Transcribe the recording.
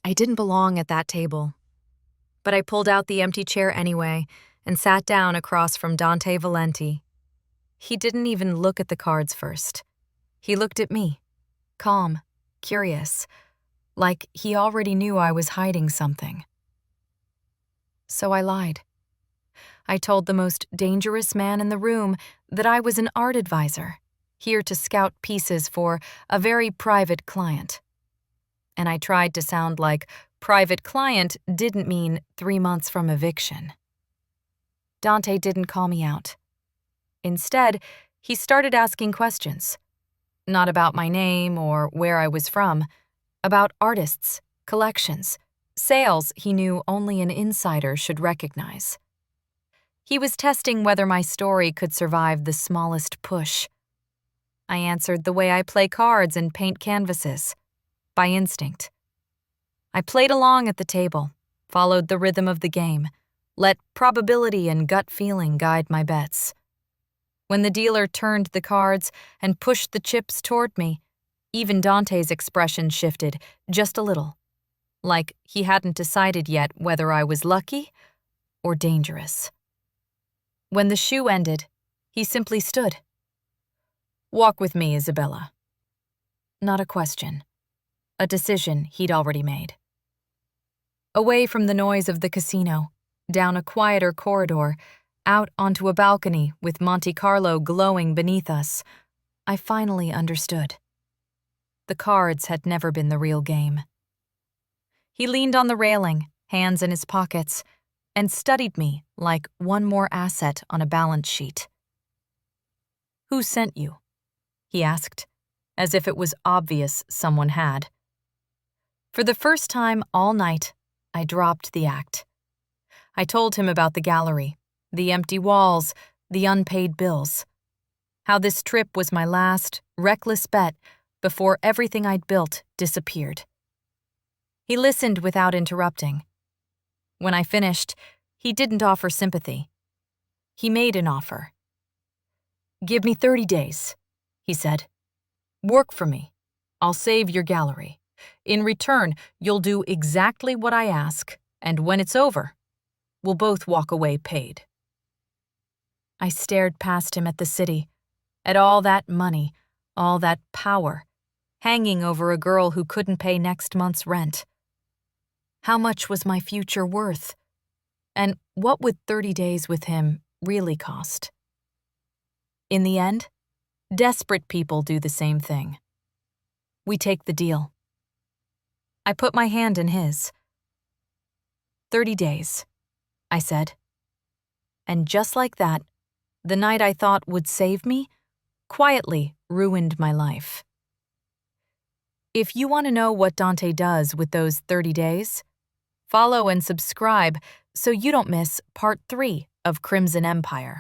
I didn't belong at that table. But I pulled out the empty chair anyway and sat down across from Dante Valenti. He didn't even look at the cards first. He looked at me, calm, curious, like he already knew I was hiding something. So I lied. I told the most dangerous man in the room that I was an art advisor, here to scout pieces for a very private client. And I tried to sound like private client didn't mean 3 months from eviction. Dante didn't call me out. Instead, he started asking questions. Not about my name or where I was from, about artists, collections, sales he knew only an insider should recognize. He was testing whether my story could survive the smallest push. I answered the way I play cards and paint canvases, by instinct. I played along at the table, followed the rhythm of the game, let probability and gut feeling guide my bets. When the dealer turned the cards and pushed the chips toward me, even Dante's expression shifted just a little, like he hadn't decided yet whether I was lucky or dangerous. When the shoe ended, he simply stood. "Walk with me, Isabella." Not a question. A decision he'd already made. Away from the noise of the casino, down a quieter corridor, out onto a balcony with Monte Carlo glowing beneath us, I finally understood. The cards had never been the real game. He leaned on the railing, hands in his pockets, and studied me like one more asset on a balance sheet. "Who sent you?" he asked, as if it was obvious someone had. For the first time all night, I dropped the act. I told him about the gallery, the empty walls, the unpaid bills. How this trip was my last, reckless bet before everything I'd built disappeared. He listened without interrupting. When I finished, he didn't offer sympathy. He made an offer. "Give me 30 days, he said. "Work for me. I'll save your gallery. In return, you'll do exactly what I ask, and when it's over, we'll both walk away paid." I stared past him at the city, at all that money, all that power, hanging over a girl who couldn't pay next month's rent. How much was my future worth? And what would 30 days with him really cost? In the end, desperate people do the same thing. We take the deal. I put my hand in his. 30 days, I said. And just like that, the night I thought would save me quietly ruined my life. If you want to know what Dante does with those 30 days, follow and subscribe so you don't miss part 3 of Crimson Empire.